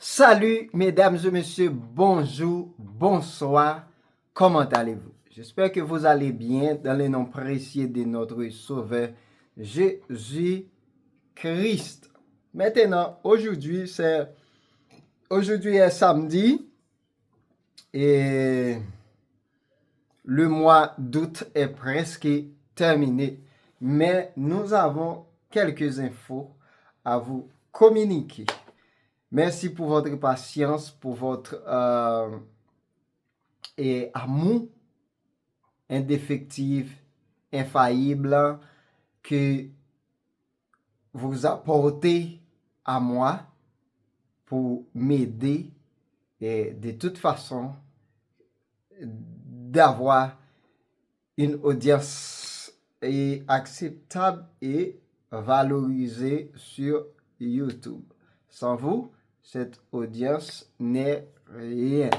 Salut mesdames et messieurs, bonjour, bonsoir, comment allez-vous? J'espère que vous allez bien dans le nom précieux de notre Sauveur Jésus-Christ. Maintenant, aujourd'hui est samedi et le mois d'août est presque terminé, mais nous avons quelques infos à vous communiquer. Merci pour votre patience, pour votre amour indéfectible, infaillible que vous apportez à moi pour m'aider et de toute façon d'avoir une audience acceptable et valorisée sur YouTube. Sans vous, cette audience n'est rien.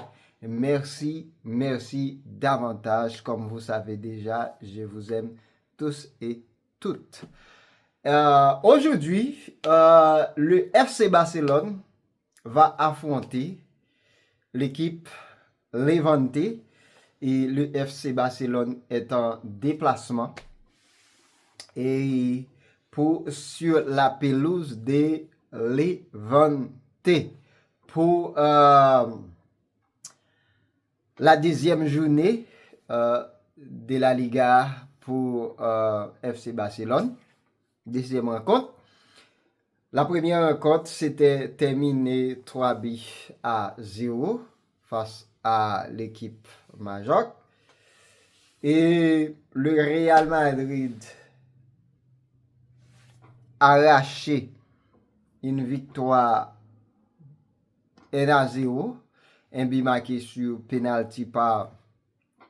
Merci davantage. Comme vous savez déjà, je vous aime tous et toutes. Aujourd'hui, le FC Barcelone va affronter l'équipe Levante et le FC Barcelone est en déplacement et sur la pelouse de Levante pour la 10e journée de la Liga pour FC Barcelone. 10e rencontre. La première rencontre s'était terminée 3-0 face à l'équipe Majorque. Et le Real Madrid a arraché une victoire 1-0. Un but marqué sur penalty par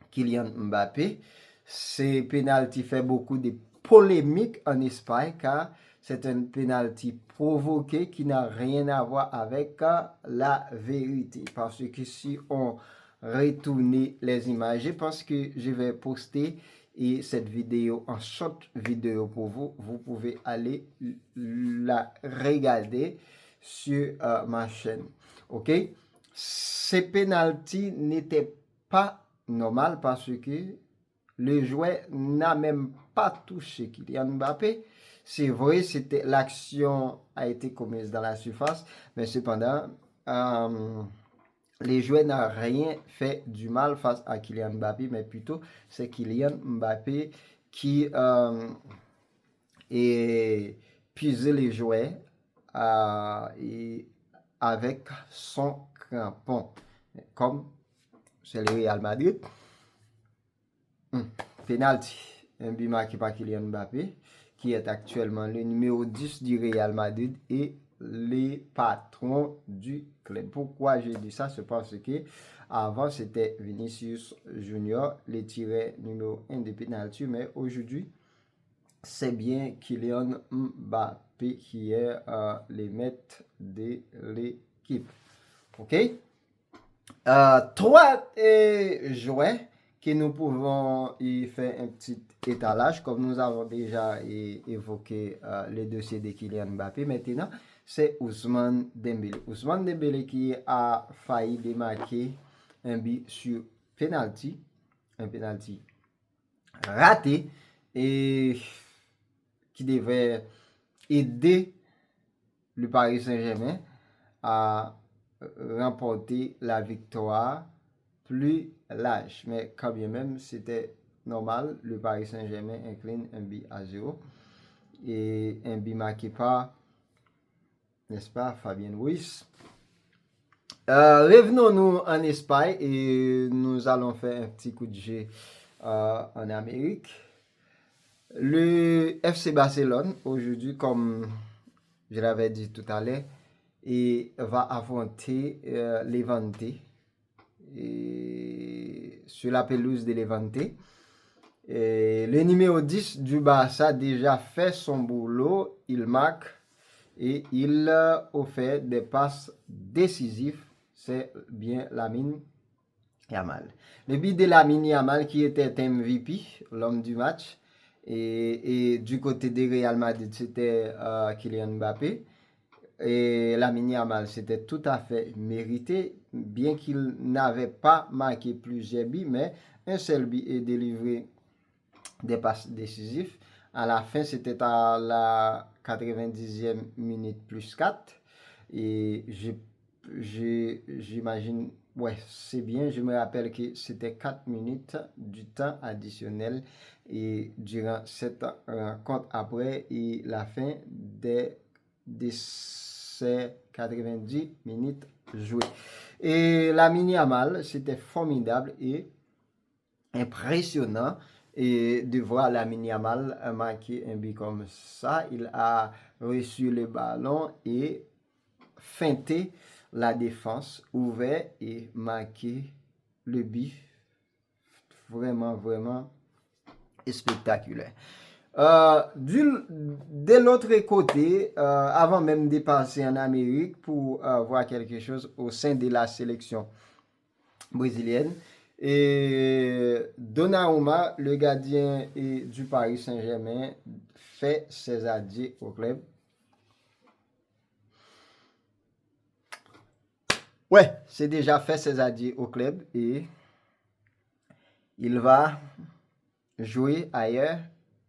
Kylian Mbappé. Ce penalty fait beaucoup de polémiques en Espagne car c'est un penalty provoqué qui n'a rien à voir avec la vérité. Parce que si on retourne les images, je pense que je vais poster cette vidéo en short vidéo pour vous. Vous pouvez aller la regarder sur ma chaîne. Ok? Ces penalty n'étaient pas normal parce que le joueur n'a même pas touché Kylian Mbappé. C'est vrai, l'action a été commise dans la surface, mais cependant, les joueurs n'ont rien fait du mal face à Kylian Mbappé, mais plutôt c'est Kylian Mbappé qui est puisé les joueurs avec son crampon, comme c'est le Real Madrid. Penalty, un but marqué par Kylian Mbappé, qui est actuellement le numéro 10 du Real Madrid et le patron du club. Pourquoi j'ai dit ça? C'est parce que avant c'était Vinicius Junior, le tireur numéro 1 de penalty, mais aujourd'hui c'est bien Kylian Mbappé qui est le maître de l'équipe. Ok? Trois joueurs que nous pouvons y faire un petit étalage, comme nous avons déjà évoqué le dossier de Kylian Mbappé. Maintenant, c'est Ousmane Dembélé. Ousmane Dembélé qui a failli démarquer un but sur penalty, un penalty raté et qui devait aider le Paris Saint-Germain à remporter la victoire plus large. Mais quand bien même, c'était normal. Le Paris Saint-Germain incline un but à 0. Et un but marqué par, n'est-ce pas, Fabien Ruiz. Revenons-nous en Espagne et nous allons faire un petit coup de jeu en Amérique. Le FC Barcelone, aujourd'hui, comme je l'avais dit tout à l'heure, va affronter Levante sur la pelouse de Levante. Le numéro 10 du Barça a déjà fait son boulot. Il marque et il offre des passes décisives. C'est bien Lamine Yamal. Le but de Lamine Yamal qui était MVP, l'homme du match. Et du côté de Real Madrid, c'était Kylian Mbappé. et Lamine Yamal, c'était tout à fait mérité, bien qu'il n'avait pas marqué plusieurs buts, mais un seul but est délivré des passes décisives. À la fin, c'était à la 90e minute plus 4. Et j'imagine, ouais, c'est bien. Je me rappelle que c'était 4 minutes du temps additionnel. Et durant cette rencontre après, et la fin de ces 90 minutes jouées. Et la mini Yamal, c'était formidable et impressionnant et de voir Lamine Yamal marquer un but comme ça. Il a reçu le ballon et feinté la défense, ouvert et marqué le but. Vraiment, vraiment spectaculaire. De l'autre côté, avant même de passer en Amérique pour voir quelque chose au sein de la sélection brésilienne, et Donnarumma, le gardien du Paris Saint-Germain, fait ses adieux au club. Ouais, c'est déjà fait ses adieux au club et il va jouer ailleurs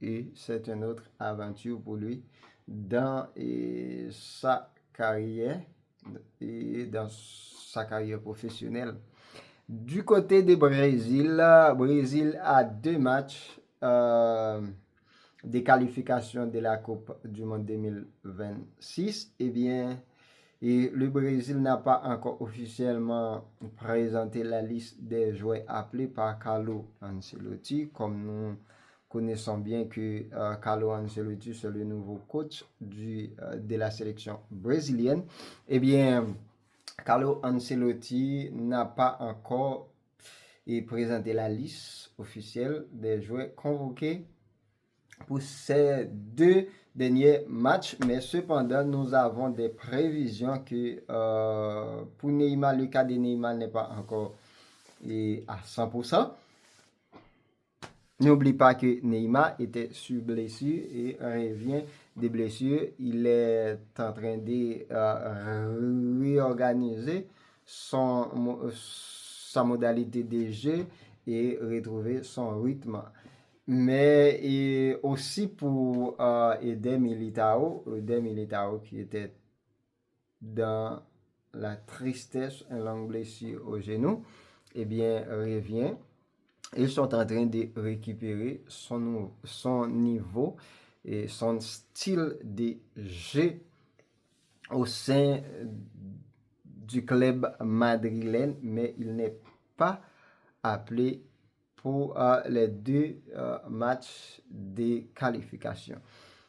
et c'est une autre aventure pour lui dans sa carrière et dans sa carrière professionnelle. Du côté du Brésil, Brésil a 2 matchs des qualifications de la Coupe du Monde 2026. Eh bien, et le Brésil n'a pas encore officiellement présenté la liste des joueurs appelés par Carlo Ancelotti, comme nous connaissons bien que Carlo Ancelotti c'est le nouveau coach de la sélection brésilienne. Eh bien, Carlo Ancelotti n'a pas encore présenté la liste officielle des joueurs convoqués pour ces 2 derniers matchs, mais cependant, nous avons des prévisions que pour Neymar, le cas de Neymar n'est pas encore à 100%. N'oublie pas que Neymar était sur blessure et revient des blessures. Il est en train de réorganiser sa modalité de jeu et retrouver son rythme. Mais aussi pour Eder Militao qui était dans la tristesse, une longue blessure au genou, eh bien, revient. Ils sont en train de récupérer son niveau et son style de jeu au sein du club madrilène, mais il n'est pas appelé pour les 2 matchs de qualification.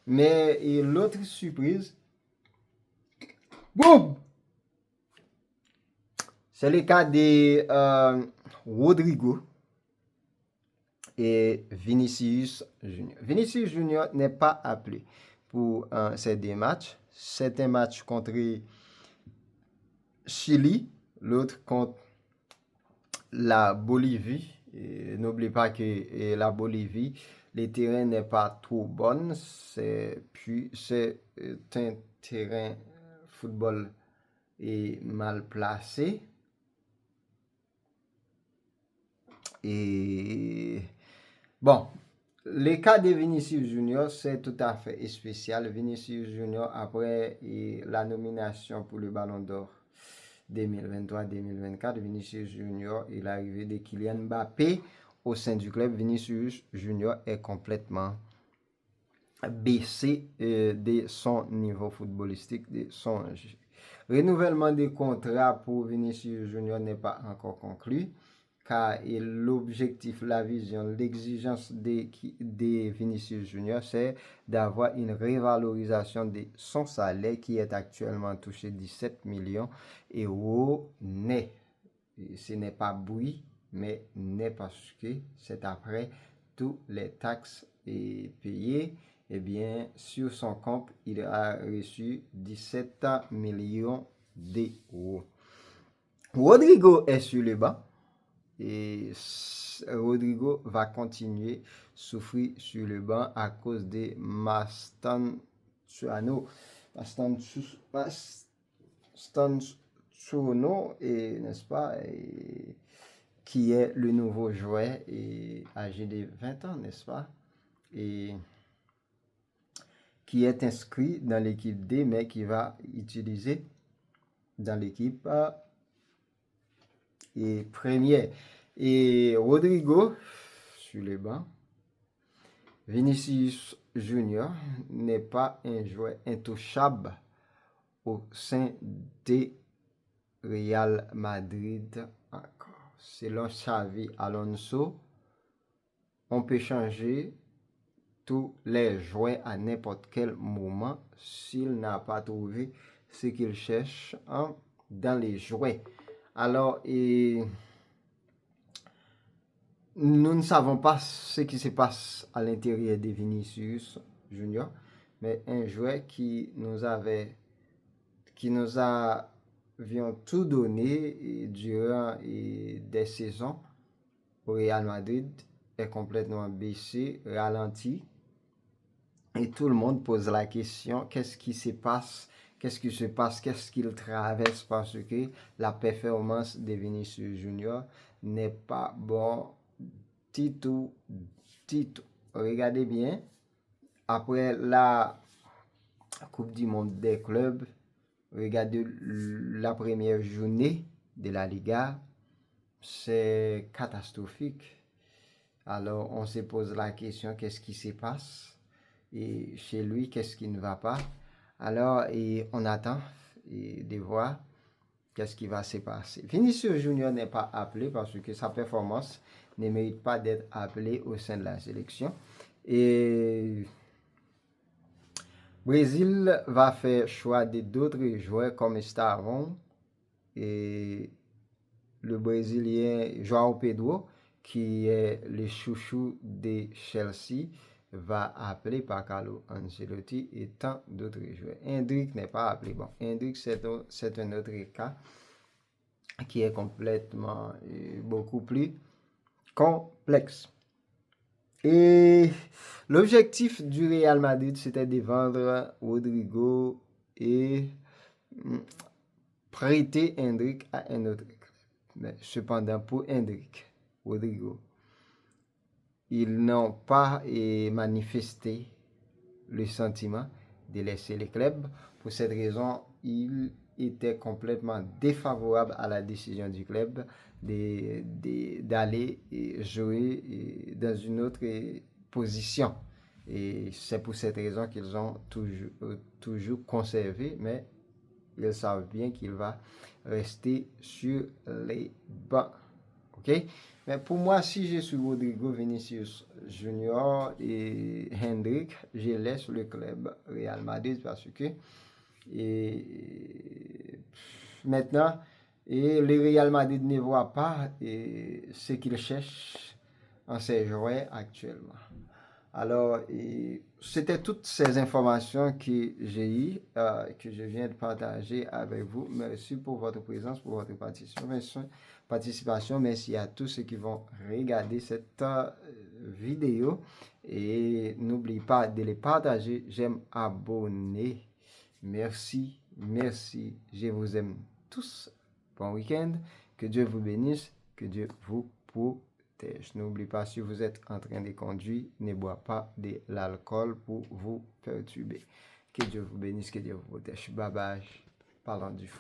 Mais l'autre surprise, boum, c'est le cas de Rodrigo et Vinicius Junior. Vinicius Junior n'est pas appelé pour ces 2 matchs. C'est un match contre Chili, l'autre contre la Bolivie. N'oublie pas que la Bolivie, le terrain n'est pas trop bon. C'est un terrain football mal placé. Et bon, le cas de Vinicius Junior, c'est tout à fait spécial. Vinicius Junior, après la nomination pour le Ballon d'Or 2023-2024, Vinicius Junior est l'arrivée de Kylian Mbappé au sein du club. Vinicius Junior est complètement baissé de son niveau footballistique, de son jeu. Renouvellement des contrats pour Vinicius Junior n'est pas encore conclu, car l'objectif, la vision, l'exigence de Vinicius Junior, c'est d'avoir une révalorisation de son salaire qui est actuellement touché 17 millions d'euros net. Ce n'est pas bruit, mais net parce que c'est après toutes les taxes payées. Eh bien, sur son compte, il a reçu 17 millions d'euros. Rodrigo est sur le banc. Et Rodrigo va continuer à souffrir sur le banc à cause de Mascherano. Mastantuono, n'est-ce pas, qui est le nouveau joueur et âgé de 20 ans, n'est-ce pas, et qui est inscrit dans l'équipe D, mais qui va utiliser dans l'équipe et première. Et Rodrigo, sur le banc, Vinicius Junior n'est pas un joueur intouchable au sein de Real Madrid encore. Selon Xavi Alonso, on peut changer tous les joueurs à n'importe quel moment s'il n'a pas trouvé ce qu'il cherche dans les joueurs. Alors, nous ne savons pas ce qui se passe à l'intérieur de Vinicius Junior, mais un joueur qui nous avions tout donné durant des saisons au Real Madrid est complètement baissé, ralenti. Et tout le monde pose la question, qu'est-ce qui se passe? Qu'est-ce qu'il traverse? Parce que la performance de Vinicius Junior n'est pas bon. Tito. Regardez bien. Après la Coupe du Monde des clubs, regardez la première journée de la Liga. C'est catastrophique. Alors, on se pose la question, qu'est-ce qui se passe? Et chez lui, qu'est-ce qui ne va pas? Alors, on attend de voir qu'est-ce qui va se passer. Vinicius Junior n'est pas appelé parce que sa performance ne mérite pas d'être appelée au sein de la sélection. Et Brésil va faire choix de d'autres joueurs comme Stavron et le Brésilien João Pedro, qui est le chouchou de Chelsea, va appeler par Carlo Ancelotti et tant d'autres joueurs. Hendrick n'est pas appelé. Bon, Hendrick, c'est un autre cas qui est complètement beaucoup plus complexe. Et l'objectif du Real Madrid, c'était de vendre Rodrigo et prêter Hendrick à un autre club. Mais cependant, pour Hendrick, Rodrigo, ils n'ont pas manifesté le sentiment de laisser le club. Pour cette raison, ils étaient complètement défavorables à la décision du club d'aller jouer dans une autre position. Et c'est pour cette raison qu'ils ont toujours conservé, mais ils savent bien qu'il va rester sur les bancs. OK? Mais pour moi, si je suis Rodrigo, Vinicius Junior et Hendrick, je laisse le club Real Madrid parce que maintenant, le Real Madrid ne voit pas ce qu'il cherche en ses joueurs actuellement. Alors, c'était toutes ces informations que j'ai eues, que je viens de partager avec vous. Merci pour votre présence, pour votre participation. Merci à tous ceux qui vont regarder cette vidéo. Et n'oubliez pas de les partager. J'aime abonner. Merci. Je vous aime tous. Bon week-end. Que Dieu vous bénisse. Que Dieu vous protège. N'oubliez pas, si vous êtes en train de conduire, ne bois pas de l'alcool pour vous perturber. Que Dieu vous bénisse, que Dieu vous protège. Bye bye. Parlons du foot.